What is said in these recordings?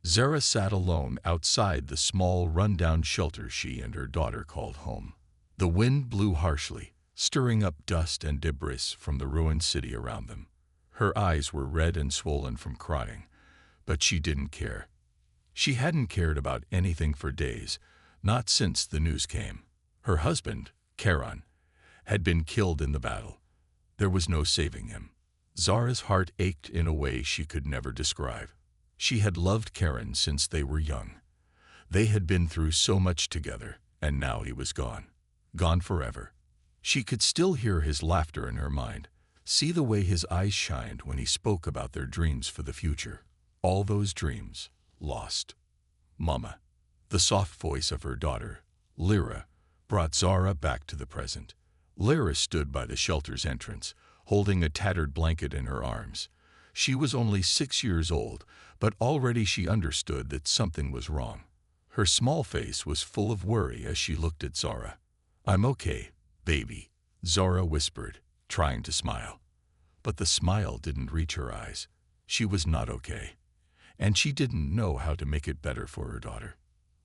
Zarah sat alone outside the small, run-down shelter she and her daughter called home. The wind blew harshly, stirring up dust and debris from the ruined city around them. Her eyes were red and swollen from crying, but she didn't care. She hadn't cared about anything for days, not since the news came. Her husband, Charon, had been killed in the battle. There was no saving him. Zarah's heart ached in a way she could never describe. She had loved Charon since they were young. They had been through so much together, and now he was gone. Gone forever. She could still hear his laughter in her mind, see the way his eyes shined when he spoke about their dreams for the future. All those dreams, lost. Mama. The soft voice of her daughter, Lyra, brought Zarah back to the present. Lyra stood by the shelter's entrance, holding a tattered blanket in her arms. She was only 6 years old, but already she understood that something was wrong. Her small face was full of worry as she looked at Zarah. "I'm okay, baby," Zarah whispered, trying to smile. But the smile didn't reach her eyes. She was not okay, and she didn't know how to make it better for her daughter.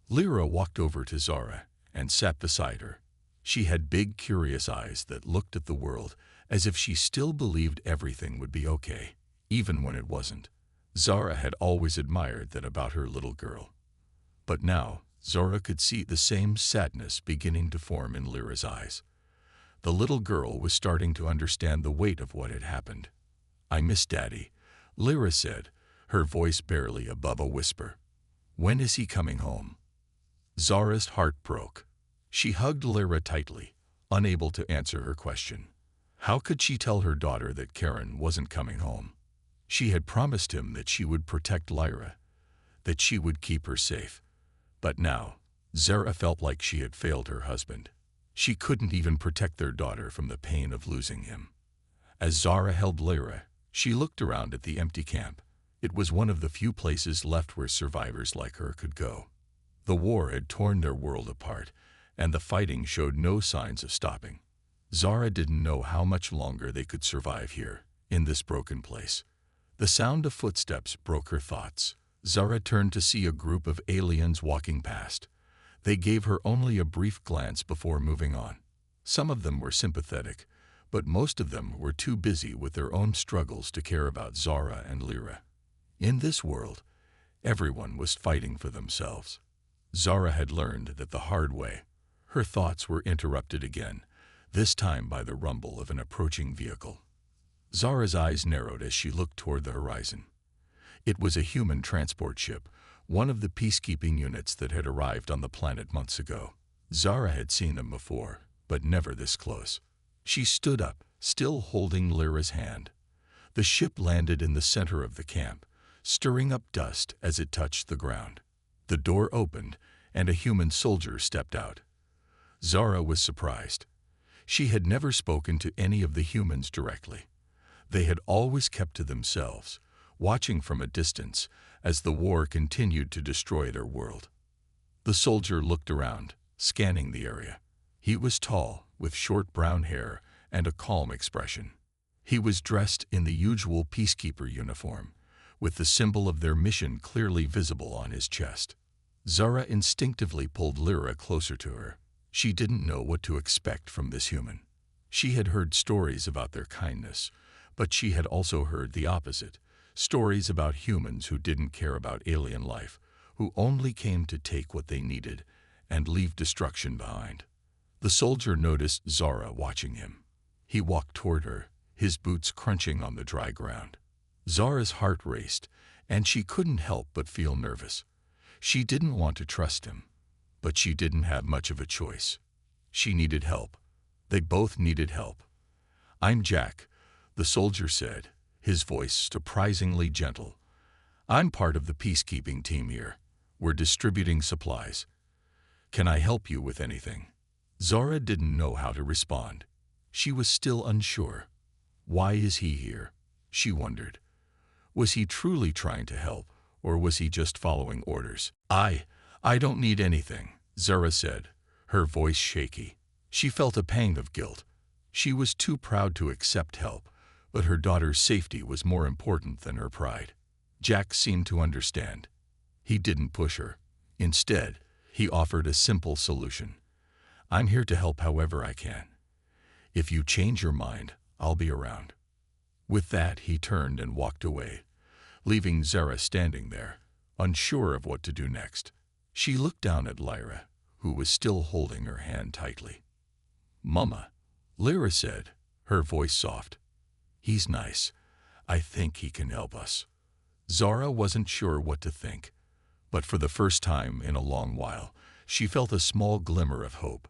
Lyra walked over to Zarah and sat beside her. She had big, curious eyes that looked at the world as if she still believed everything would be okay, even when it wasn't. Zarah had always admired that about her little girl. But now, Zora could see the same sadness beginning to form in Lyra's eyes. The little girl was starting to understand the weight of what had happened. "I miss Daddy," Lyra said, her voice barely above a whisper. "When is he coming home?" Zara's heart broke. She hugged Lyra tightly, unable to answer her question. How could she tell her daughter that Charon wasn't coming home? She had promised him that she would protect Lyra, that she would keep her safe. But now, Zarah felt like she had failed her husband. She couldn't even protect their daughter from the pain of losing him. As Zarah held Lyra, she looked around at the empty camp. It was one of the few places left where survivors like her could go. The war had torn their world apart, and the fighting showed no signs of stopping. Zarah didn't know how much longer they could survive here, in this broken place. The sound of footsteps broke her thoughts. Zarah turned to see a group of aliens walking past. They gave her only a brief glance before moving on. Some of them were sympathetic, but most of them were too busy with their own struggles to care about Zarah and Lyra. In this world, everyone was fighting for themselves. Zarah had learned that the hard way. Her thoughts were interrupted again, this time by the rumble of an approaching vehicle. Zarah's eyes narrowed as she looked toward the horizon. It was a human transport ship, one of the peacekeeping units that had arrived on the planet months ago. Zarah had seen them before, but never this close. She stood up, still holding Lyra's hand. The ship landed in the center of the camp, stirring up dust as it touched the ground. The door opened, and a human soldier stepped out. Zarah was surprised. She had never spoken to any of the humans directly. They had always kept to themselves, watching from a distance as the war continued to destroy their world. The soldier looked around, scanning the area. He was tall, with short brown hair and a calm expression. He was dressed in the usual peacekeeper uniform, with the symbol of their mission clearly visible on his chest. Zarah instinctively pulled Lyra closer to her. She didn't know what to expect from this human. She had heard stories about their kindness, but she had also heard the opposite, stories about humans who didn't care about alien life, who only came to take what they needed and leave destruction behind. The soldier noticed Zarah watching him. He walked toward her, his boots crunching on the dry ground. Zarah's heart raced, and she couldn't help but feel nervous. She didn't want to trust him, but she didn't have much of a choice. She needed help. They both needed help. "I'm Jack," the soldier said, his voice surprisingly gentle. "I'm part of the peacekeeping team here. We're distributing supplies. Can I help you with anything?" Zarah didn't know how to respond. She was still unsure. Why is he here? She wondered. Was he truly trying to help, or was he just following orders? I don't need anything," Zarah said, her voice shaky. She felt a pang of guilt. She was too proud to accept help, but her daughter's safety was more important than her pride. Jack seemed to understand. He didn't push her. Instead, he offered a simple solution. I'm here to help however I can. If you change your mind, I'll be around. With that, he turned and walked away, leaving Zarah standing there, unsure of what to do next. She looked down at Lyra, who was still holding her hand tightly. "Mama," Lyra said, her voice soft. "He's nice. I think he can help us." Zora wasn't sure what to think, but for the first time in a long while, she felt a small glimmer of hope.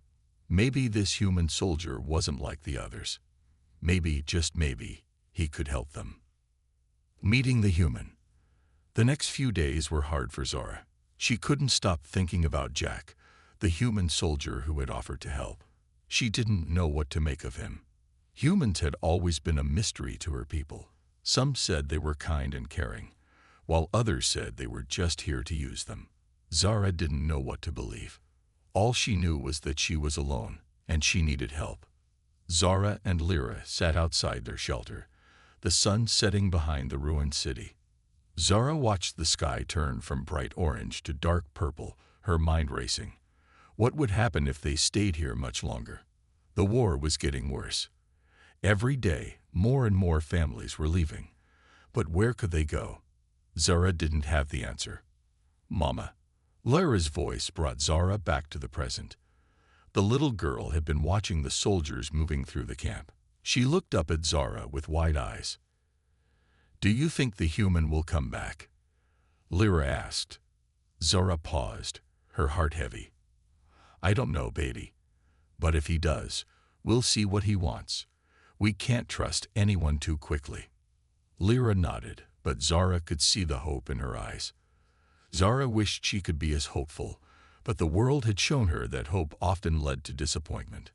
Maybe this human soldier wasn't like the others. Maybe, just maybe, he could help them. Meeting the human. The next few days were hard for Zora. She couldn't stop thinking about Jack, the human soldier who had offered to help. She didn't know what to make of him. Humans had always been a mystery to her people. Some said they were kind and caring, while others said they were just here to use them. Zara didn't know what to believe. All she knew was that she was alone, and she needed help. Zara and Lyra sat outside their shelter, the sun setting behind the ruined city. Zara watched the sky turn from bright orange to dark purple, her mind racing. What would happen if they stayed here much longer? The war was getting worse. Every day, more and more families were leaving. But where could they go? Zara didn't have the answer. "Mama." Lyra's voice brought Zara back to the present. The little girl had been watching the soldiers moving through the camp. She looked up at Zara with wide eyes. "Do you think the human will come back?" Lyra asked. Zara paused, her heart heavy. "I don't know, baby. But if he does, we'll see what he wants. We can't trust anyone too quickly." Lyra nodded, but Zara could see the hope in her eyes. Zara wished she could be as hopeful, but the world had shown her that hope often led to disappointment.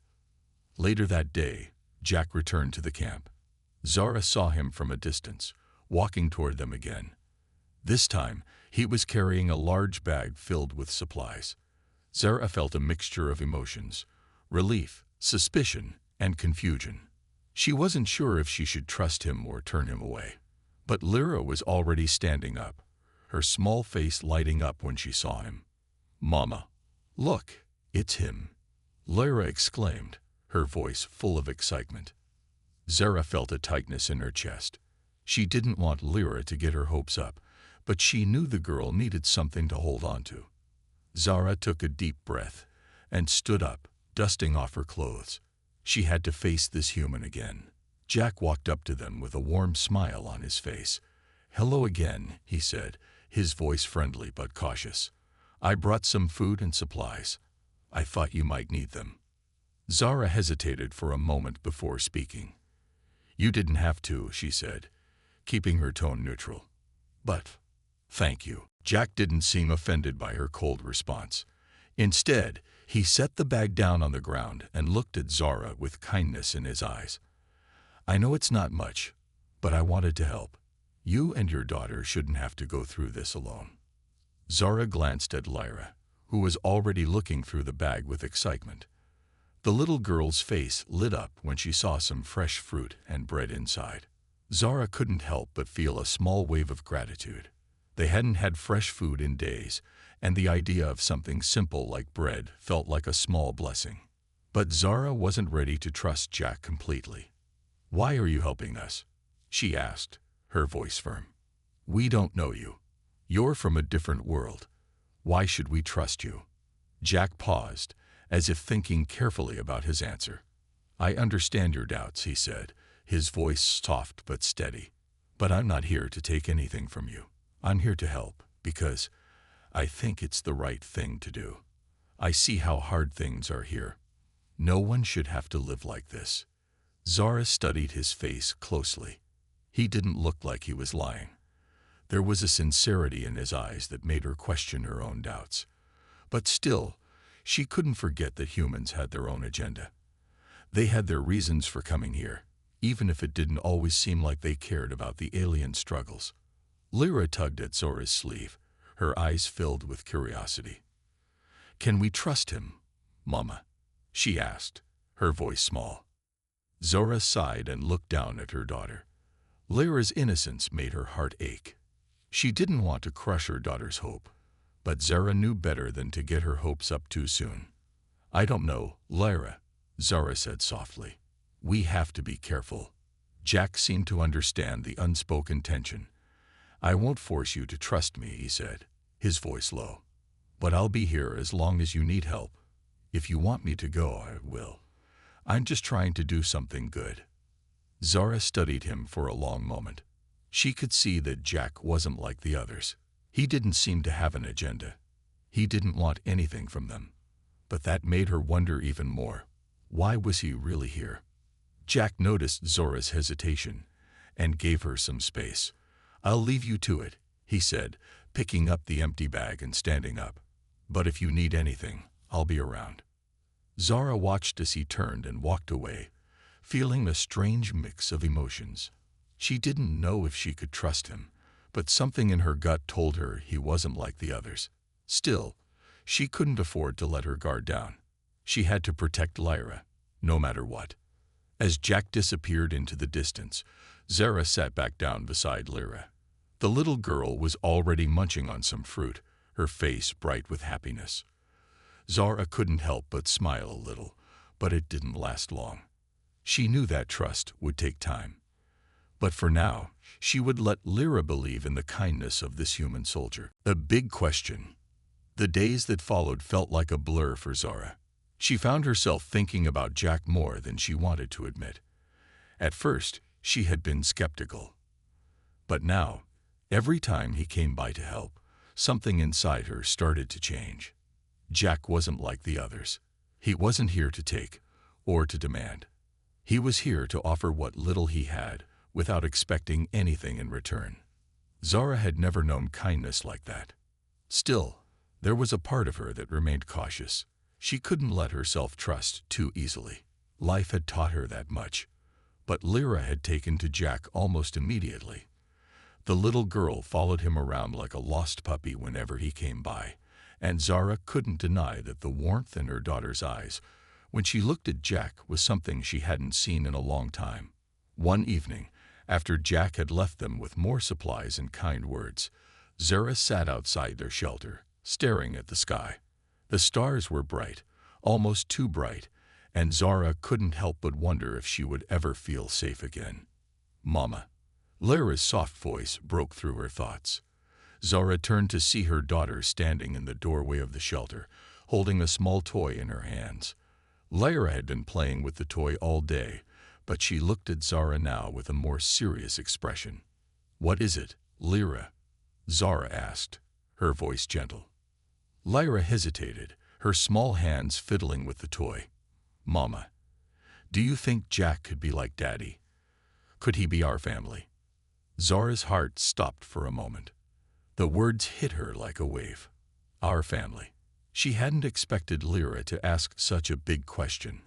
Later that day, Jack returned to the camp. Zara saw him from a distance, walking toward them again. This time, he was carrying a large bag filled with supplies. Zara felt a mixture of emotions: relief, suspicion, and confusion. She wasn't sure if she should trust him or turn him away. But Lyra was already standing up, her small face lighting up when she saw him. "Mama, look, it's him," Lyra exclaimed, her voice full of excitement. Zara felt a tightness in her chest. She didn't want Lyra to get her hopes up, but she knew the girl needed something to hold on to. Zara took a deep breath and stood up, dusting off her clothes. She had to face this human again. Jack walked up to them with a warm smile on his face. "Hello again," he said, his voice friendly but cautious. "I brought some food and supplies. I thought you might need them." Zara hesitated for a moment before speaking. "You didn't have to," she said, keeping her tone neutral. "But, thank you." Jack didn't seem offended by her cold response. Instead, he set the bag down on the ground and looked at Zara with kindness in his eyes. "I know it's not much, but I wanted to help. You and your daughter shouldn't have to go through this alone." Zara glanced at Lyra, who was already looking through the bag with excitement. The little girl's face lit up when she saw some fresh fruit and bread inside. Zara couldn't help but feel a small wave of gratitude. They hadn't had fresh food in days, and the idea of something simple like bread felt like a small blessing. But Zara wasn't ready to trust Jack completely. "Why are you helping us?" she asked, her voice firm. "We don't know you. You're from a different world. Why should we trust you?" Jack paused, as if thinking carefully about his answer. "I understand your doubts," he said, his voice soft but steady. "But I'm not here to take anything from you. I'm here to help, because I think it's the right thing to do. I see how hard things are here. No one should have to live like this." Zara studied his face closely. He didn't look like he was lying. There was a sincerity in his eyes that made her question her own doubts. But still, she couldn't forget that humans had their own agenda. They had their reasons for coming here, even if it didn't always seem like they cared about the alien struggles. Lyra tugged at Zora's sleeve, her eyes filled with curiosity. "Can we trust him, Mama?" she asked, her voice small. Zora sighed and looked down at her daughter. Lyra's innocence made her heart ache. She didn't want to crush her daughter's hope, But Zarah knew better than to get her hopes up too soon. "I don't know, Lyra," Zarah said softly. "We have to be careful." Jack seemed to understand the unspoken tension. "I won't force you to trust me," he said, his voice low. "But I'll be here as long as you need help. If you want me to go, I will. I'm just trying to do something good." Zarah studied him for a long moment. She could see that Jack wasn't like the others. He didn't seem to have an agenda. He didn't want anything from them. But that made her wonder even more. Why was he really here? Jack noticed Zora's hesitation and gave her some space. "I'll leave you to it," he said, picking up the empty bag and standing up. "But if you need anything, I'll be around." Zarah watched as he turned and walked away, feeling a strange mix of emotions. She didn't know if she could trust him, but something in her gut told her he wasn't like the others. Still, she couldn't afford to let her guard down. She had to protect Lyra, no matter what. As Jack disappeared into the distance, Zarah sat back down beside Lyra. The little girl was already munching on some fruit, her face bright with happiness. Zarah couldn't help but smile a little, but it didn't last long. She knew that trust would take time. But for now, she would let Lyra believe in the kindness of this human soldier. A big question. The days that followed felt like a blur for Zarah. She found herself thinking about Jack more than she wanted to admit. At first, she had been skeptical. But now, every time he came by to help, something inside her started to change. Jack wasn't like the others. He wasn't here to take or to demand. He was here to offer what little he had without expecting anything in return. Zarah had never known kindness like that. Still, there was a part of her that remained cautious. She couldn't let herself trust too easily. Life had taught her that much. But Lyra had taken to Jack almost immediately. The little girl followed him around like a lost puppy whenever he came by, and Zarah couldn't deny that the warmth in her daughter's eyes when she looked at Jack was something she hadn't seen in a long time. One evening, after Jack had left them with more supplies and kind words, Zarah sat outside their shelter, staring at the sky. The stars were bright, almost too bright, and Zarah couldn't help but wonder if she would ever feel safe again. "Mama." Lyra's soft voice broke through her thoughts. Zarah turned to see her daughter standing in the doorway of the shelter, holding a small toy in her hands. Lyra had been playing with the toy all day, but she looked at Zarah now with a more serious expression. "What is it, Lyra?" Zarah asked, her voice gentle. Lyra hesitated, her small hands fiddling with the toy. "Mama, do you think Jack could be like Daddy? Could he be our family?" Zarah's heart stopped for a moment. The words hit her like a wave. Our family. She hadn't expected Lyra to ask such a big question.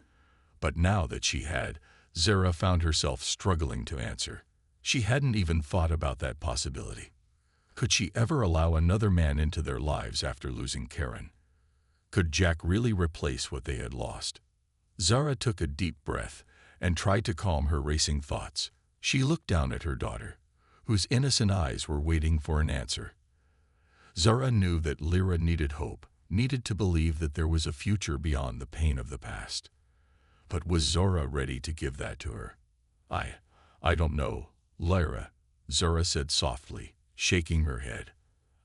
But now that she had, Zarah found herself struggling to answer. She hadn't even thought about that possibility. Could she ever allow another man into their lives after losing Karen? Could Jack really replace what they had lost? Zarah took a deep breath and tried to calm her racing thoughts. She looked down at her daughter, whose innocent eyes were waiting for an answer. Zarah knew that Lyra needed hope, needed to believe that there was a future beyond the pain of the past. But was Zora ready to give that to her? I don't know, Lyra, Zora said softly, shaking her head.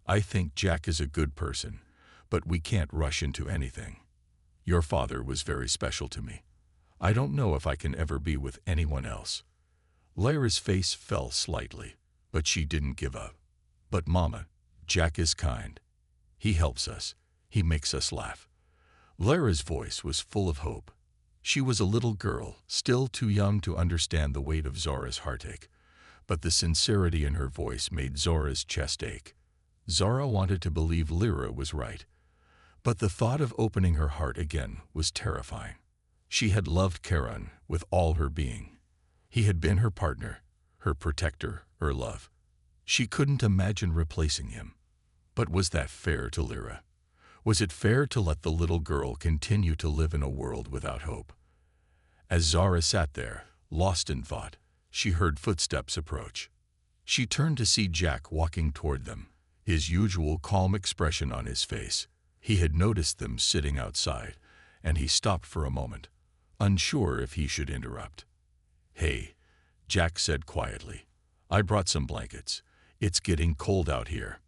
"I think Jack is a good person, but we can't rush into anything. Your father was very special to me. I don't know if I can ever be with anyone else." Lyra's face fell slightly, but she didn't give up. "But Mama, Jack is kind. He helps us. He makes us laugh." Lyra's voice was full of hope. She was a little girl, still too young to understand the weight of Zora's heartache, but the sincerity in her voice made Zora's chest ache. Zora wanted to believe Lyra was right, but the thought of opening her heart again was terrifying. She had loved Karen with all her being. He had been her partner, her protector, her love. She couldn't imagine replacing him. But was that fair to Lyra? Was it fair to let the little girl continue to live in a world without hope? As Zara sat there, lost in thought, she heard footsteps approach. She turned to see Jack walking toward them, his usual calm expression on his face. He had noticed them sitting outside, and he stopped for a moment, unsure if he should interrupt. "Hey," Jack said quietly. "I brought some blankets. It's getting cold out here."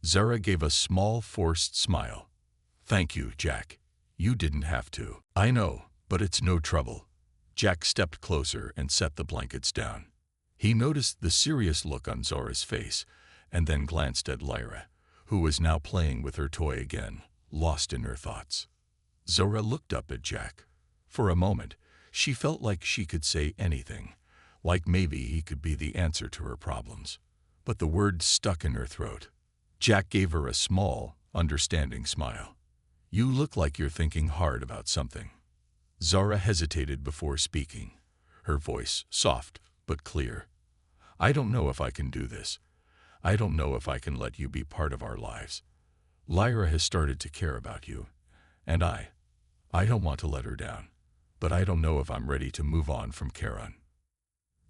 Zarah gave a small, forced smile. "Thank you, Jack. You didn't have to." "I know, but it's no trouble." Jack stepped closer and set the blankets down. He noticed the serious look on Zora's face, and then glanced at Lyra, who was now playing with her toy again, lost in her thoughts. Zora looked up at Jack. For a moment, she felt like she could say anything, like maybe he could be the answer to her problems. But the words stuck in her throat. Jack gave her a small, understanding smile. "You look like you're thinking hard about something." Zora hesitated before speaking, her voice soft but clear. "I don't know if I can do this. I don't know if I can let you be part of our lives. Lyra has started to care about you, and I don't want to let her down, but I don't know if I'm ready to move on from Karen."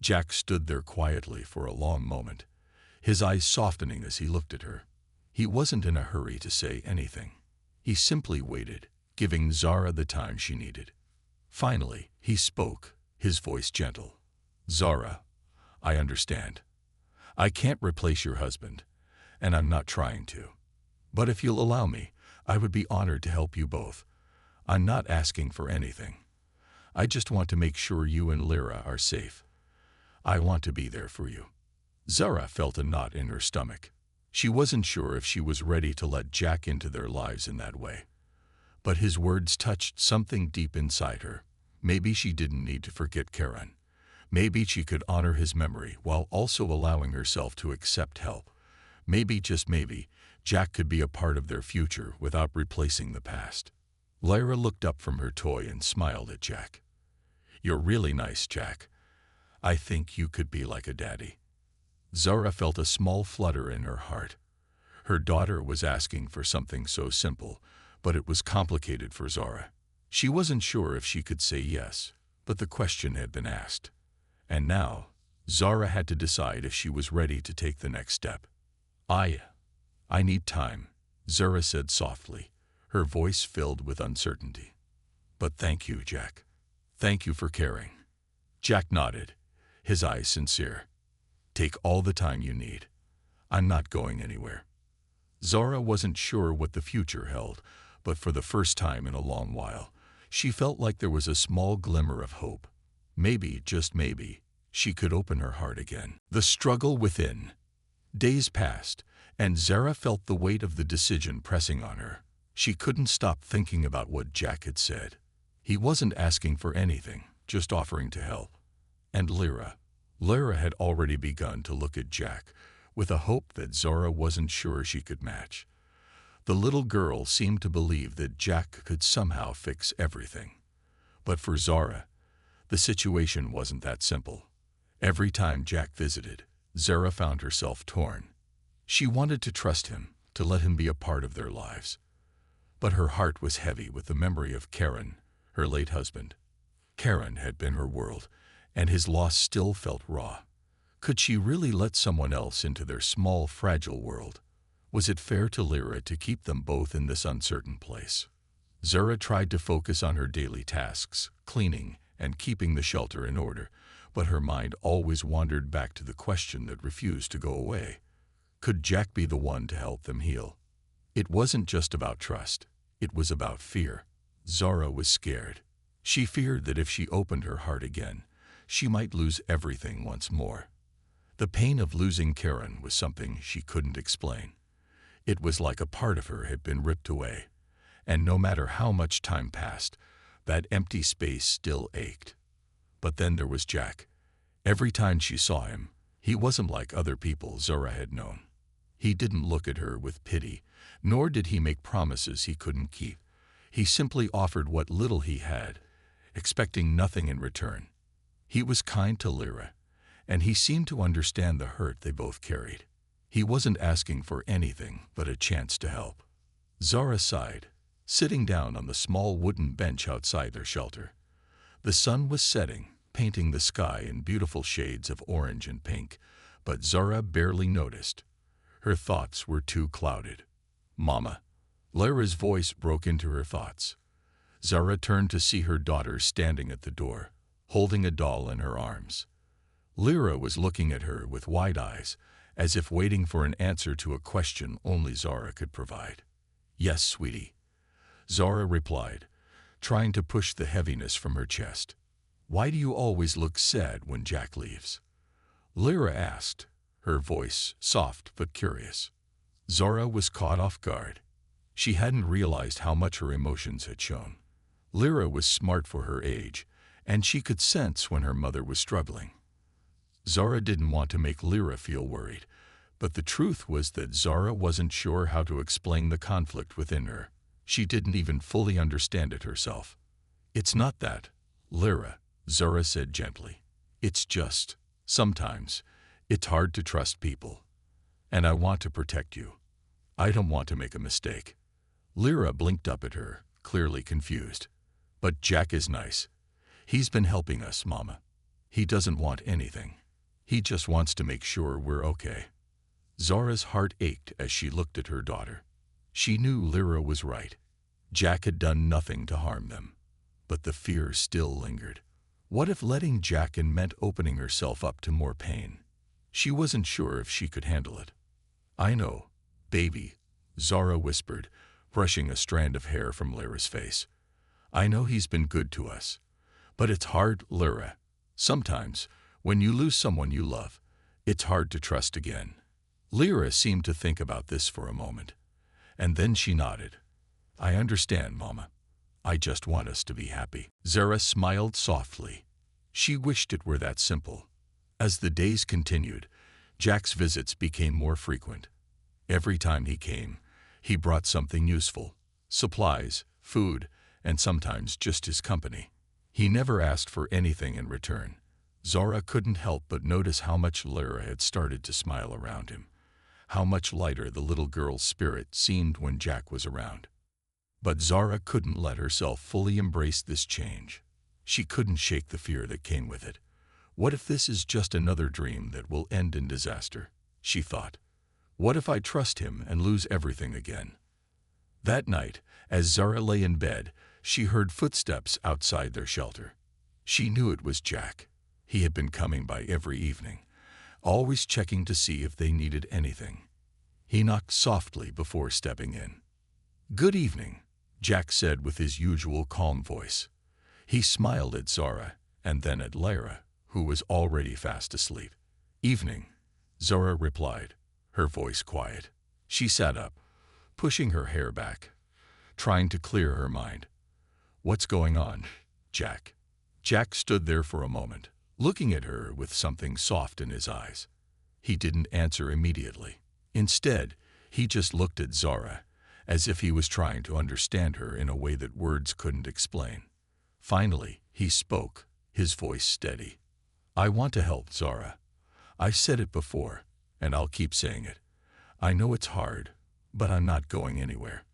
Jack stood there quietly for a long moment, his eyes softening as he looked at her. He wasn't in a hurry to say anything. He simply waited, giving Zara the time she needed. Finally, he spoke, his voice gentle. "Zara, I understand. I can't replace your husband, and I'm not trying to. But if you'll allow me, I would be honored to help you both. I'm not asking for anything. I just want to make sure you and Lyra are safe. I want to be there for you." Zara felt a knot in her stomach. She wasn't sure if she was ready to let Jack into their lives in that way. But his words touched something deep inside her. Maybe she didn't need to forget Karen. Maybe she could honor his memory while also allowing herself to accept help. Maybe, just maybe, Jack could be a part of their future without replacing the past. Lyra looked up from her toy and smiled at Jack. "You're really nice, Jack. I think you could be like a daddy." Zara felt a small flutter in her heart. Her daughter was asking for something so simple, but it was complicated for Zara. She wasn't sure if she could say yes, but the question had been asked. And now, Zara had to decide if she was ready to take the next step. I need time," Zara said softly, her voice filled with uncertainty. "But thank you, Jack. Thank you for caring." Jack nodded, his eyes sincere. "Take all the time you need. I'm not going anywhere." Zara wasn't sure what the future held, but for the first time in a long while, she felt like there was a small glimmer of hope. Maybe, just maybe, she could open her heart again. The struggle within. Days passed, and Zara felt the weight of the decision pressing on her. She couldn't stop thinking about what Jack had said. He wasn't asking for anything, just offering to help. And Lyra had already begun to look at Jack with a hope that Zora wasn't sure she could match. The little girl seemed to believe that Jack could somehow fix everything. But for Zora, the situation wasn't that simple. Every time Jack visited, Zara found herself torn. She wanted to trust him, to let him be a part of their lives. But her heart was heavy with the memory of Karen, her late husband. Karen had been her world, and his loss still felt raw. Could she really let someone else into their small, fragile world? Was it fair to Lyra to keep them both in this uncertain place? Zara tried to focus on her daily tasks, cleaning and keeping the shelter in order, but her mind always wandered back to the question that refused to go away. Could Jack be the one to help them heal? It wasn't just about trust. It was about fear. Zara was scared. She feared that if she opened her heart again, she might lose everything once more. The pain of losing Karen was something she couldn't explain. It was like a part of her had been ripped away, and no matter how much time passed, that empty space still ached. But then there was Jack. Every time she saw him, he wasn't like other people Zora had known. He didn't look at her with pity, nor did he make promises he couldn't keep. He simply offered what little he had, expecting nothing in return. He was kind to Lyra, and he seemed to understand the hurt they both carried. He wasn't asking for anything but a chance to help. Zara sighed, sitting down on the small wooden bench outside their shelter. The sun was setting, painting the sky in beautiful shades of orange and pink, but Zara barely noticed. Her thoughts were too clouded. "Mama." Lyra's voice broke into her thoughts. Zara turned to see her daughter standing at the door, holding a doll in her arms. Lyra was looking at her with wide eyes, as if waiting for an answer to a question only Zara could provide. "Yes, sweetie," Zara replied, trying to push the heaviness from her chest. "Why do you always look sad when Jack leaves?" Lyra asked, her voice soft but curious. Zara was caught off guard. She hadn't realized how much her emotions had shown. Lyra was smart for her age, and she could sense when her mother was struggling. Zara didn't want to make Lyra feel worried, but the truth was that Zara wasn't sure how to explain the conflict within her. She didn't even fully understand it herself. "It's not that, Lyra," Zara said gently. "It's just, sometimes, it's hard to trust people. And I want to protect you. I don't want to make a mistake." Lyra blinked up at her, clearly confused. "But Jack is nice. He's been helping us, Mama. He doesn't want anything. He just wants to make sure we're okay." Zara's heart ached as she looked at her daughter. She knew Lyra was right. Jack had done nothing to harm them. But the fear still lingered. What if letting Jack in meant opening herself up to more pain? She wasn't sure if she could handle it. "I know, baby," Zara whispered, brushing a strand of hair from Lyra's face. "I know he's been good to us. But it's hard, Lyra. Sometimes, when you lose someone you love, it's hard to trust again." Lyra seemed to think about this for a moment, and then she nodded. "I understand, Mama. I just want us to be happy." Zara smiled softly. She wished it were that simple. As the days continued, Jack's visits became more frequent. Every time he came, he brought something useful: supplies, food, and sometimes just his company. He never asked for anything in return. Zara couldn't help but notice how much Lyra had started to smile around him, how much lighter the little girl's spirit seemed when Jack was around. But Zara couldn't let herself fully embrace this change. She couldn't shake the fear that came with it. "What if this is just another dream that will end in disaster?" she thought. "What if I trust him and lose everything again?" That night, as Zara lay in bed, she heard footsteps outside their shelter. She knew it was Jack. He had been coming by every evening, always checking to see if they needed anything. He knocked softly before stepping in. "Good evening," Jack said with his usual calm voice. He smiled at Zara and then at Lyra, who was already fast asleep. "Evening," Zora replied, her voice quiet. She sat up, pushing her hair back, trying to clear her mind. "What's going on, Jack?" Jack stood there for a moment, looking at her with something soft in his eyes. He didn't answer immediately. Instead, he just looked at Zora, as if he was trying to understand her in a way that words couldn't explain. Finally, he spoke, his voice steady. "I want to help, Zora. I've said it before, and I'll keep saying it. I know it's hard, but I'm not going anywhere.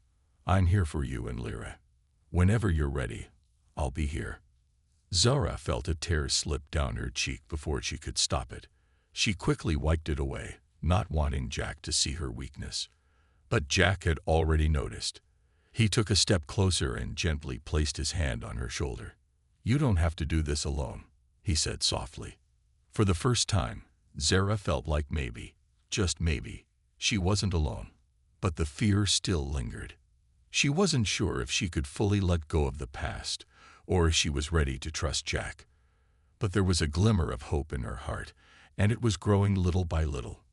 I'm here for you and Lyra. Whenever you're ready, I'll be here." Zora felt a tear slip down her cheek before she could stop it. She quickly wiped it away, not wanting Jack to see her weakness. But Jack had already noticed. He took a step closer and gently placed his hand on her shoulder. "You don't have to do this alone," he said softly. For the first time, Zara felt like maybe, just maybe, she wasn't alone. But the fear still lingered. She wasn't sure if she could fully let go of the past, or if she was ready to trust Jack. But there was a glimmer of hope in her heart, and it was growing little by little.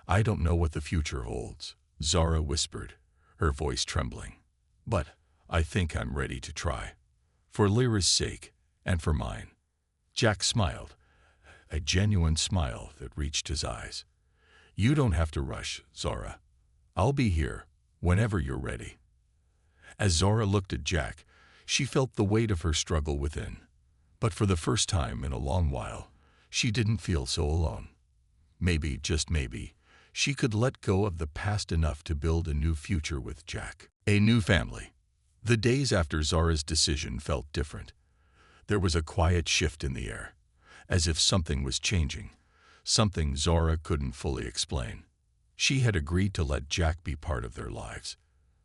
"I don't know what the future holds," Zara whispered, her voice trembling. "But I think I'm ready to try. For Lyra's sake, and for mine." Jack smiled, a genuine smile that reached his eyes. "You don't have to rush, Zora. I'll be here, whenever you're ready." As Zora looked at Jack, she felt the weight of her struggle within. But for the first time in a long while, she didn't feel so alone. Maybe, just maybe, she could let go of the past enough to build a new future with Jack. A new family. The days after Zora's decision felt different. There was a quiet shift in the air, as if something was changing, something Zora couldn't fully explain. She had agreed to let Jack be part of their lives.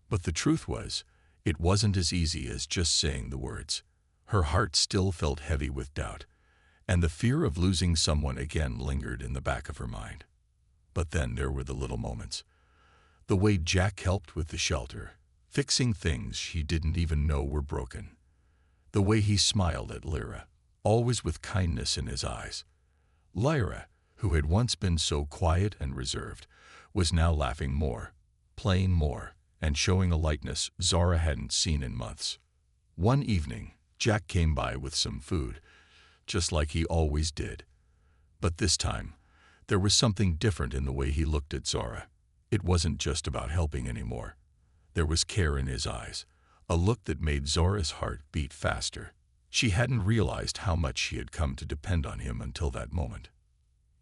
But the truth was, it wasn't as easy as just saying the words. Her heart still felt heavy with doubt, and the fear of losing someone again lingered in the back of her mind. But then there were the little moments. The way Jack helped with the shelter, fixing things she didn't even know were broken. The way he smiled at Lyra, always with kindness in his eyes. Lyra, who had once been so quiet and reserved, was now laughing more, playing more, and showing a lightness Zora hadn't seen in months. One evening, Jack came by with some food, just like he always did. But this time, there was something different in the way he looked at Zora. It wasn't just about helping anymore. There was care in his eyes, a look that made Zora's heart beat faster. She hadn't realized how much she had come to depend on him until that moment.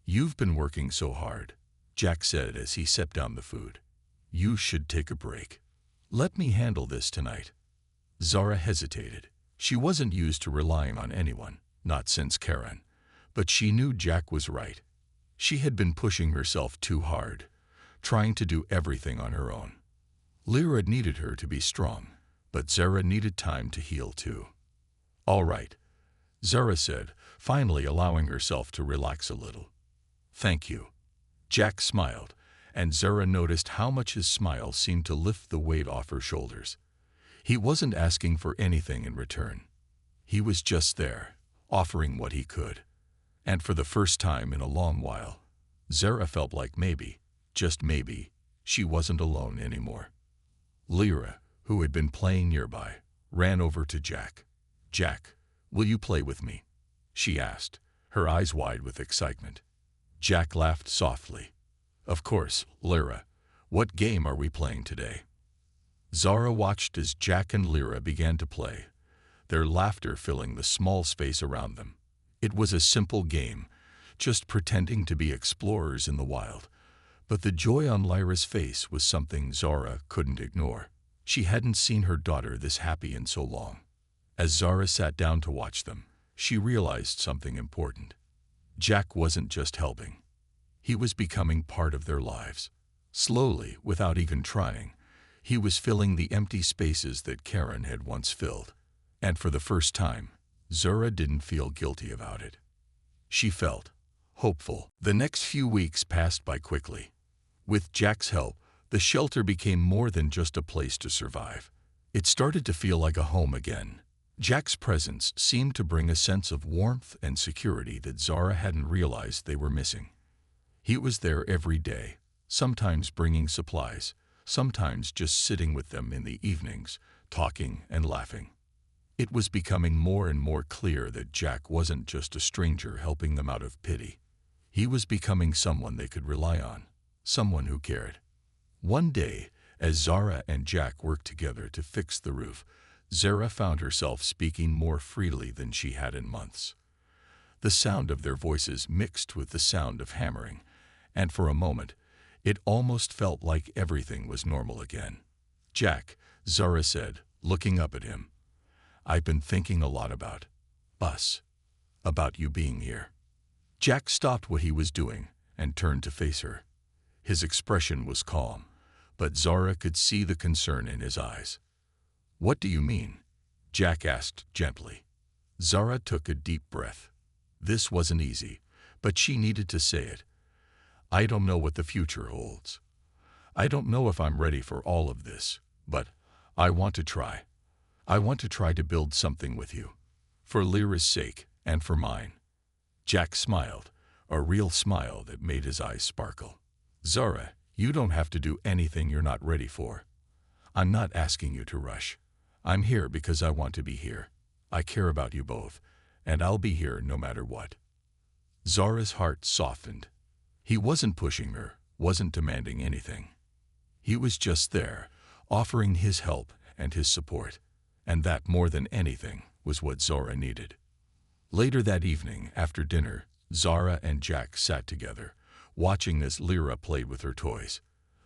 "You've been working so hard," Jack said as he set down the food. "You should take a break. Let me handle this tonight." Zora hesitated. She wasn't used to relying on anyone, not since Karen. But she knew Jack was right. She had been pushing herself too hard, trying to do everything on her own. Lyra needed her to be strong, but Zora needed time to heal too. "All right," Zora said, finally allowing herself to relax a little. "Thank you." Jack smiled, and Zora noticed how much his smile seemed to lift the weight off her shoulders. He wasn't asking for anything in return. He was just there, offering what he could. And for the first time in a long while, Zora felt like maybe, just maybe, she wasn't alone anymore. Lyra, who had been playing nearby, ran over to Jack. "Jack, will you play with me?" she asked, her eyes wide with excitement. Jack laughed softly. "Of course, Lyra. What game are we playing today?" Zora watched as Jack and Lyra began to play, their laughter filling the small space around them. It was a simple game, just pretending to be explorers in the wild. But the joy on Lyra's face was something Zora couldn't ignore. She hadn't seen her daughter this happy in so long. As Zora sat down to watch them, she realized something important. Jack wasn't just helping. He was becoming part of their lives. Slowly, without even trying, he was filling the empty spaces that Karen had once filled. And for the first time, Zora didn't feel guilty about it. She felt hopeful. The next few weeks passed by quickly. With Jack's help, the shelter became more than just a place to survive. It started to feel like a home again. Jack's presence seemed to bring a sense of warmth and security that Zora hadn't realized they were missing. He was there every day, sometimes bringing supplies, sometimes just sitting with them in the evenings, talking and laughing. It was becoming more and more clear that Jack wasn't just a stranger helping them out of pity. He was becoming someone they could rely on, someone who cared. One day, as Zora and Jack worked together to fix the roof, Zora found herself speaking more freely than she had in months. The sound of their voices mixed with the sound of hammering, and for a moment, it almost felt like everything was normal again. "Jack," Zora said, looking up at him, "I've been thinking a lot about us, about you being here." Jack stopped what he was doing and turned to face her. His expression was calm, but Zora could see the concern in his eyes. "What do you mean?" Jack asked gently. Zora took a deep breath. This wasn't easy, but she needed to say it. "I don't know what the future holds. I don't know if I'm ready for all of this, but I want to try. I want to try to build something with you, for Lyra's sake and for mine." Jack smiled, a real smile that made his eyes sparkle. "Zora, you don't have to do anything you're not ready for. I'm not asking you to rush. I'm here because I want to be here. I care about you both, and I'll be here no matter what." Zora's heart softened. He wasn't pushing her, wasn't demanding anything. He was just there, offering his help and his support, and that more than anything was what Zora needed. Later that evening, after dinner, Zora and Jack sat together, watching as Lyra played with her toys.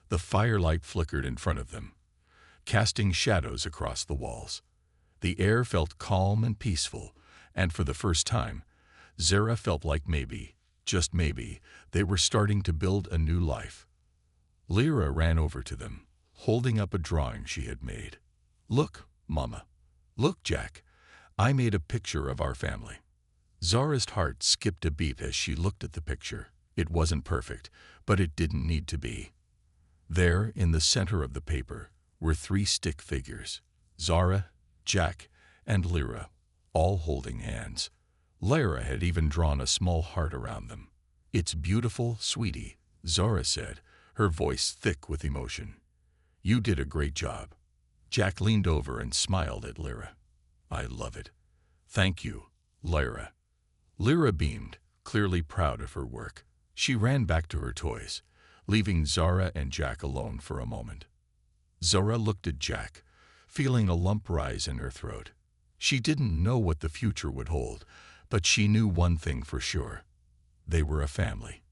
The firelight flickered in front of them, casting shadows across the walls. The air felt calm and peaceful, and for the first time, Zora felt like maybe, just maybe, they were starting to build a new life. Lyra ran over to them, holding up a drawing she had made. "Look, Mama. Look, Jack. I made a picture of our family." Zara's heart skipped a beat as she looked at the picture. It wasn't perfect, but it didn't need to be. There, in the center of the paper, were 3 stick figures: Zarah, Jack, and Lyra, all holding hands. Lara had even drawn a small heart around them. "It's beautiful, sweetie," Zora said, her voice thick with emotion. "You did a great job." Jack leaned over and smiled at Lyra. "I love it." "Thank you, Lyra." Lyra beamed, clearly proud of her work. She ran back to her toys, leaving Zara and Jack alone for a moment. Zora looked at Jack, feeling a lump rise in her throat. She didn't know what the future would hold, but she knew one thing for sure. They were a family.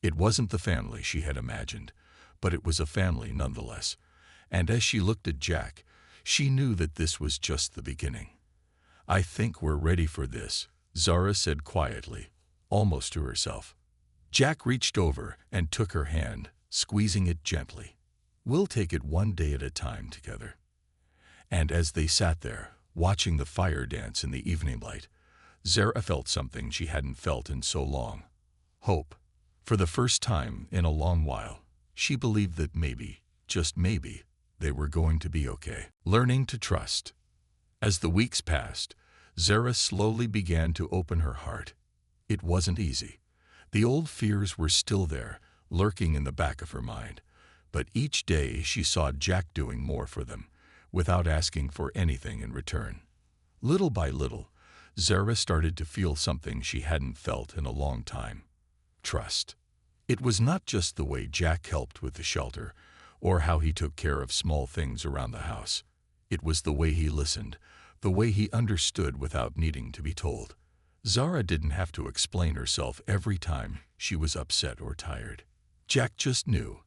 It wasn't the family she had imagined, but it was a family nonetheless. And as she looked at Jack, she knew that this was just the beginning. "I think we're ready for this," Zara said quietly, almost to herself. Jack reached over and took her hand, squeezing it gently. "We'll take it one day at a time together." And as they sat there, watching the fire dance in the evening light, Zarah felt something she hadn't felt in so long: hope. For the first time in a long while, she believed that maybe, just maybe, they were going to be okay. Learning to trust. As the weeks passed, Zarah slowly began to open her heart. It wasn't easy. The old fears were still there, lurking in the back of her mind. But each day she saw Jack doing more for them, without asking for anything in return. Little by little, Zarah started to feel something she hadn't felt in a long time: trust. It was not just the way Jack helped with the shelter, or how he took care of small things around the house. It was the way he listened, the way he understood without needing to be told. Zara didn't have to explain herself every time she was upset or tired. Jack just knew,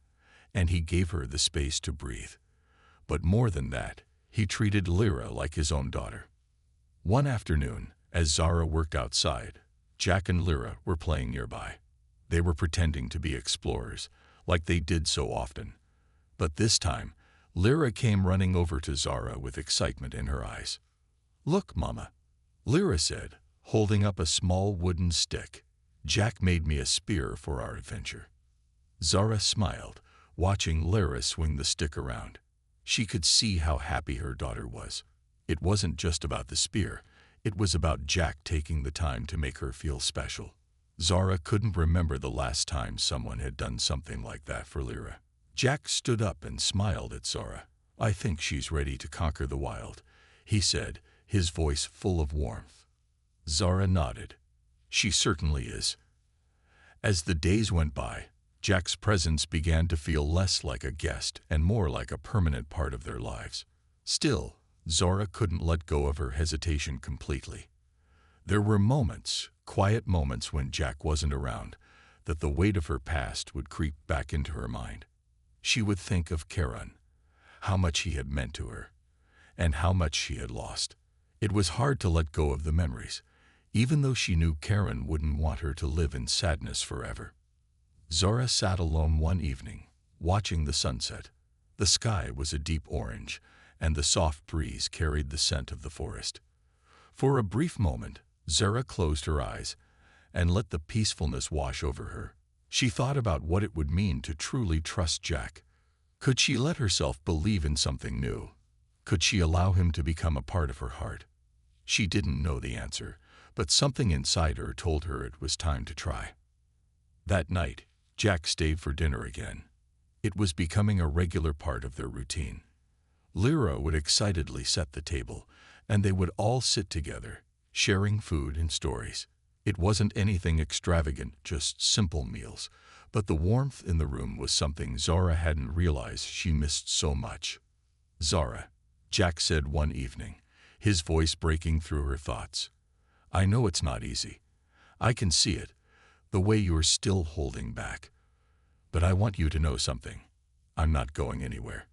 and he gave her the space to breathe. But more than that, he treated Lyra like his own daughter. One afternoon, as Zara worked outside, Jack and Lyra were playing nearby. They were pretending to be explorers, like they did so often. But this time, Lyra came running over to Zara with excitement in her eyes. "Look, Mama," Lyra said, holding up a small wooden stick. "Jack made me a spear for our adventure." Zara smiled, watching Lyra swing the stick around. She could see how happy her daughter was. It wasn't just about the spear, it was about Jack taking the time to make her feel special. Zara couldn't remember the last time someone had done something like that for Lyra. Jack stood up and smiled at Zara. "I think she's ready to conquer the wild," he said, his voice full of warmth. Zara nodded. "She certainly is." As the days went by, Jack's presence began to feel less like a guest and more like a permanent part of their lives. Still, Zora couldn't let go of her hesitation completely. There were moments, quiet moments when Jack wasn't around, that the weight of her past would creep back into her mind. She would think of Karen, how much he had meant to her, and how much she had lost. It was hard to let go of the memories, even though she knew Karen wouldn't want her to live in sadness forever. Zora sat alone one evening, watching the sunset. The sky was a deep orange, and the soft breeze carried the scent of the forest. For a brief moment, Zora closed her eyes and let the peacefulness wash over her. She thought about what it would mean to truly trust Jack. Could she let herself believe in something new? Could she allow him to become a part of her heart? She didn't know the answer, but something inside her told her it was time to try. That night, Jack stayed for dinner again. It was becoming a regular part of their routine. Lyra would excitedly set the table, and they would all sit together, sharing food and stories. It wasn't anything extravagant, just simple meals, but the warmth in the room was something Zora hadn't realized she missed so much. "Zara," Jack said one evening, his voice breaking through her thoughts. "I know it's not easy. I can see it, the way you're still holding back. But I want you to know something. I'm not going anywhere.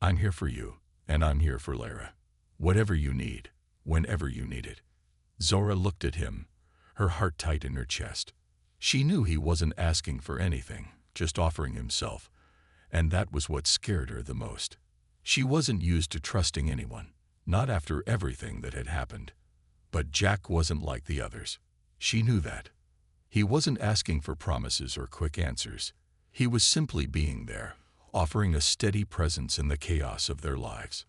I'm here for you, and I'm here for Lara. Whatever you need, whenever you need it." Zora looked at him, her heart tight in her chest. She knew he wasn't asking for anything, just offering himself. and that was what scared her the most. She wasn't used to trusting anyone, not after everything that had happened. But Jack wasn't like the others. She knew that. He wasn't asking for promises or quick answers. He was simply being there, offering a steady presence in the chaos of their lives.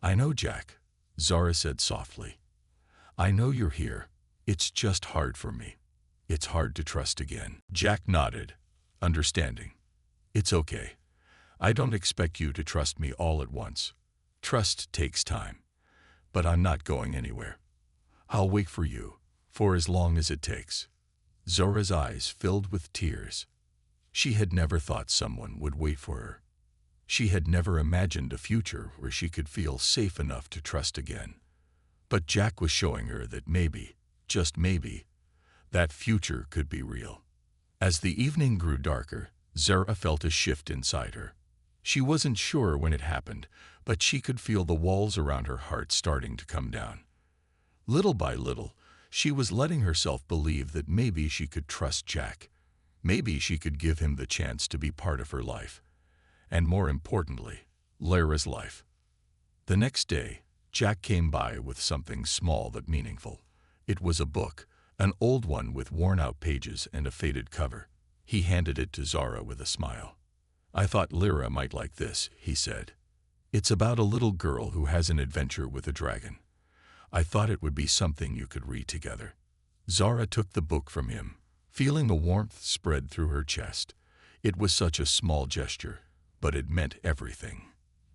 "I know, Jack," Zara said softly. "I know you're here. It's just hard for me. It's hard to trust again." Jack nodded, understanding. "It's okay. I don't expect you to trust me all at once. Trust takes time. But I'm not going anywhere. I'll wait for you, for as long as it takes." Zora's eyes filled with tears. She had never thought someone would wait for her. She had never imagined a future where she could feel safe enough to trust again. But Jack was showing her that maybe, just maybe, that future could be real. As the evening grew darker, Zara felt a shift inside her. She wasn't sure when it happened, but she could feel the walls around her heart starting to come down. Little by little, she was letting herself believe that maybe she could trust Jack. Maybe she could give him the chance to be part of her life. And more importantly, Lyra's life. The next day, Jack came by with something small but meaningful. It was a book, an old one with worn-out pages and a faded cover. He handed it to Zara with a smile. "I thought Lyra might like this," he said. "It's about a little girl who has an adventure with a dragon. I thought it would be something you could read together." Zara took the book from him, feeling a warmth spread through her chest. It was such a small gesture, but it meant everything.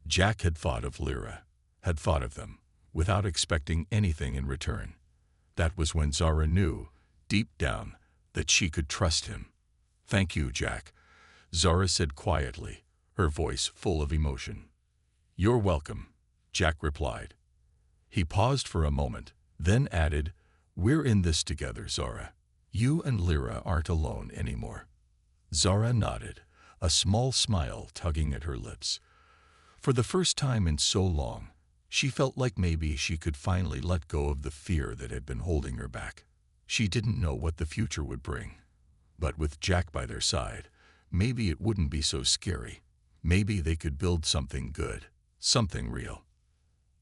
Jack had thought of Lyra, had thought of them, without expecting anything in return. That was when Zara knew, deep down, that she could trust him. "Thank you, Jack," Zara said quietly, her voice full of emotion. "You're welcome," Jack replied. He paused for a moment, then added, "We're in this together, Zara. You and Lyra aren't alone anymore." Zara nodded, a small smile tugging at her lips. For the first time in so long, she felt like maybe she could finally let go of the fear that had been holding her back. She didn't know what the future would bring. But with Jack by their side, maybe it wouldn't be so scary. Maybe they could build something good, something real.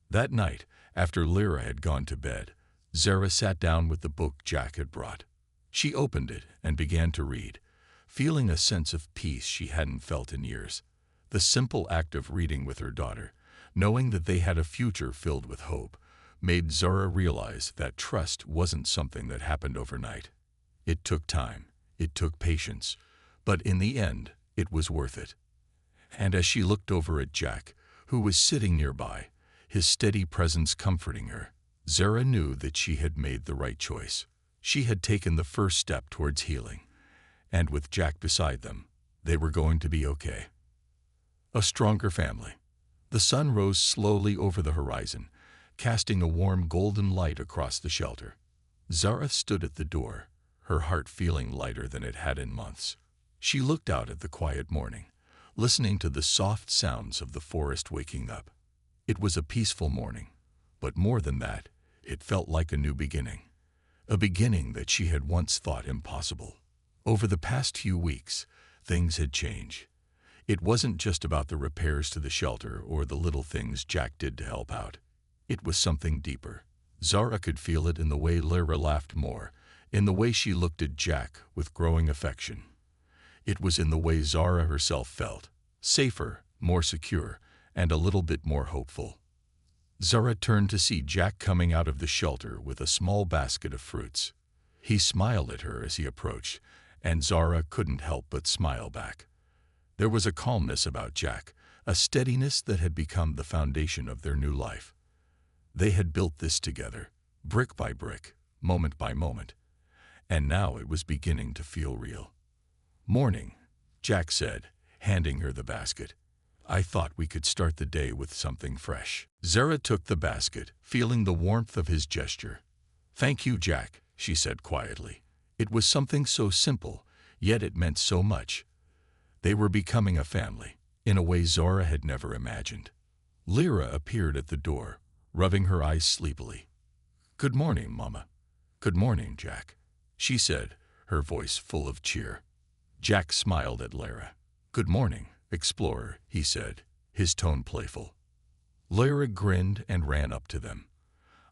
That night, after Lyra had gone to bed, Zara sat down with the book Jack had brought. She opened it and began to read, feeling a sense of peace she hadn't felt in years. The simple act of reading with her daughter, knowing that they had a future filled with hope, made Zara realize that trust wasn't something that happened overnight. It took time, it took patience, but in the end, it was worth it. And as she looked over at Jack, who was sitting nearby, his steady presence comforting her, Zara knew that she had made the right choice. She had taken the first step towards healing, and with Jack beside them, they were going to be okay. A stronger family. The sun rose slowly over the horizon, casting a warm golden light across the shelter. Zara stood at the door, her heart feeling lighter than it had in months. She looked out at the quiet morning, listening to the soft sounds of the forest waking up. It was a peaceful morning, but more than that, it felt like a new beginning. A beginning that she had once thought impossible. Over the past few weeks, things had changed. It wasn't just about the repairs to the shelter or the little things Jack did to help out. It was something deeper. Zara could feel it in the way Lyra laughed more, in the way she looked at Jack with growing affection. It was in the way Zara herself felt, safer, more secure, and a little bit more hopeful. Zara turned to see Jack coming out of the shelter with a small basket of fruits. He smiled at her as he approached, and Zara couldn't help but smile back. There was a calmness about Jack, a steadiness that had become the foundation of their new life. They had built this together, brick by brick, moment by moment, and now it was beginning to feel real. "Morning," Jack said, handing her the basket. "I thought we could start the day with something fresh." Zara took the basket, feeling the warmth of his gesture. "Thank you, Jack," she said quietly. It was something so simple, yet it meant so much. They were becoming a family, in a way Zora had never imagined. Lyra appeared at the door, rubbing her eyes sleepily. "Good morning, Mama." "Good morning, Jack," she said, her voice full of cheer. Jack smiled at Lara. "Good morning," "Explorer," he said, his tone playful. Lyra grinned and ran up to them.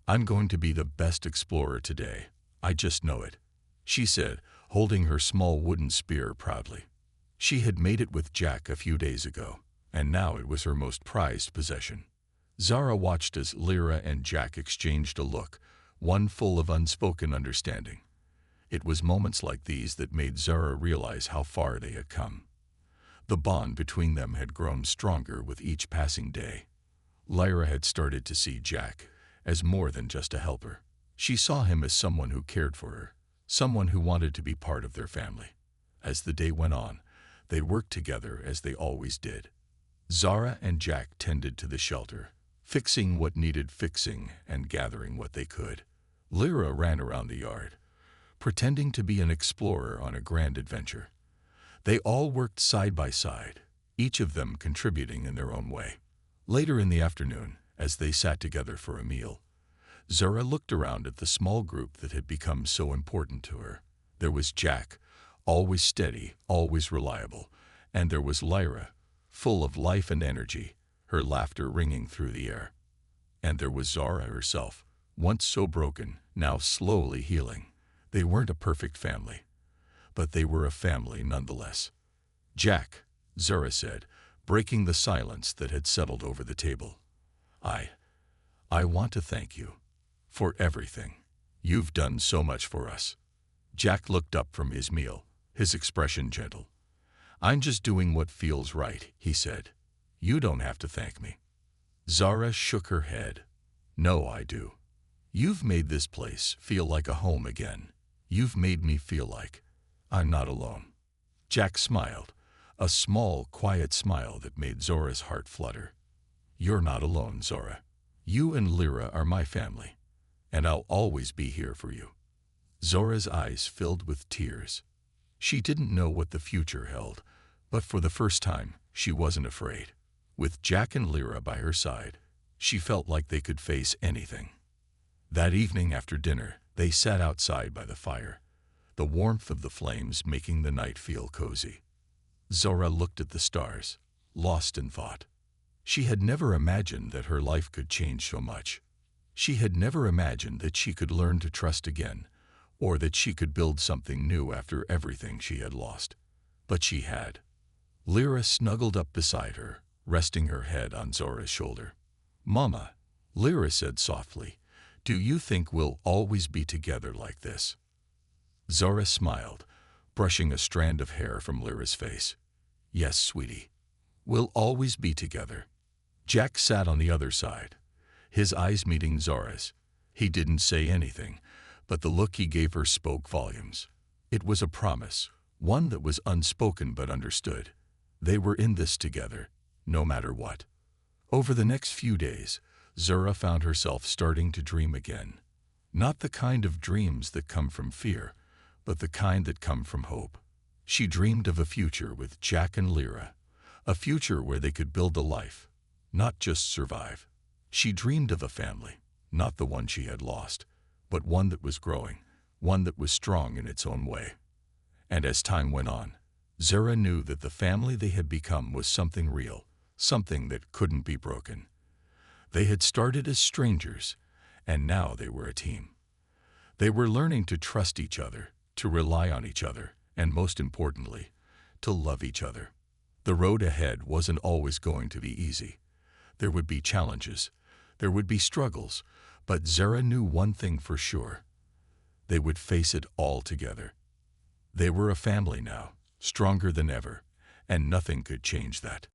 "I'm going to be the best explorer today. I just know it," she said, holding her small wooden spear proudly. She had made it with Jack a few days ago, and now it was her most prized possession. Zarah watched as Lyra and Jack exchanged a look, one full of unspoken understanding. It was moments like these that made Zarah realize how far they had come. The bond between them had grown stronger with each passing day. Lyra had started to see Jack as more than just a helper. She saw him as someone who cared for her, someone who wanted to be part of their family. As the day went on, they worked together as they always did. Zarah and Jack tended to the shelter, fixing what needed fixing and gathering what they could. Lyra ran around the yard, pretending to be an explorer on a grand adventure. They all worked side by side, each of them contributing in their own way. Later in the afternoon, as they sat together for a meal, Zora looked around at the small group that had become so important to her. There was Jack, always steady, always reliable, and there was Lyra, full of life and energy, her laughter ringing through the air. And there was Zora herself, once so broken, now slowly healing. They weren't a perfect family, but they were a family nonetheless. "Jack," Zora said, breaking the silence that had settled over the table. I want to thank you for everything. You've done so much for us." Jack looked up from his meal, his expression gentle. "I'm just doing what feels right," he said. "You don't have to thank me." Zara shook her head. "No, I do. You've made this place feel like a home again. You've made me feel like I'm not alone." Jack smiled, a small, quiet smile that made Zora's heart flutter. "You're not alone, Zora. You and Lyra are my family, and I'll always be here for you." Zora's eyes filled with tears. She didn't know what the future held, but for the first time, she wasn't afraid. With Jack and Lyra by her side, she felt like they could face anything. That evening after dinner, they sat outside by the fire, the warmth of the flames making the night feel cozy. Zora looked at the stars, lost in thought. She had never imagined that her life could change so much. She had never imagined that she could learn to trust again, or that she could build something new after everything she had lost. But she had. Lyra snuggled up beside her, resting her head on Zora's shoulder. "Mama," Lyra said softly, "do you think we'll always be together like this?" Zora smiled, brushing a strand of hair from Lyra's face. "Yes, sweetie. We'll always be together." Jack sat on the other side, his eyes meeting Zora's. He didn't say anything, but the look he gave her spoke volumes. It was a promise, one that was unspoken but understood. They were in this together, no matter what. Over the next few days, Zora found herself starting to dream again. Not the kind of dreams that come from fear, but the kind that come from hope. She dreamed of a future with Jack and Lyra, a future where they could build a life, not just survive. She dreamed of a family, not the one she had lost, but one that was growing, one that was strong in its own way. And as time went on, Zora knew that the family they had become was something real, something that couldn't be broken. They had started as strangers, and now they were a team. They were learning to trust each other, to rely on each other, and most importantly, to love each other. The road ahead wasn't always going to be easy. There would be challenges, there would be struggles, but Zora knew one thing for sure. They would face it all together. They were a family now, stronger than ever, and nothing could change that.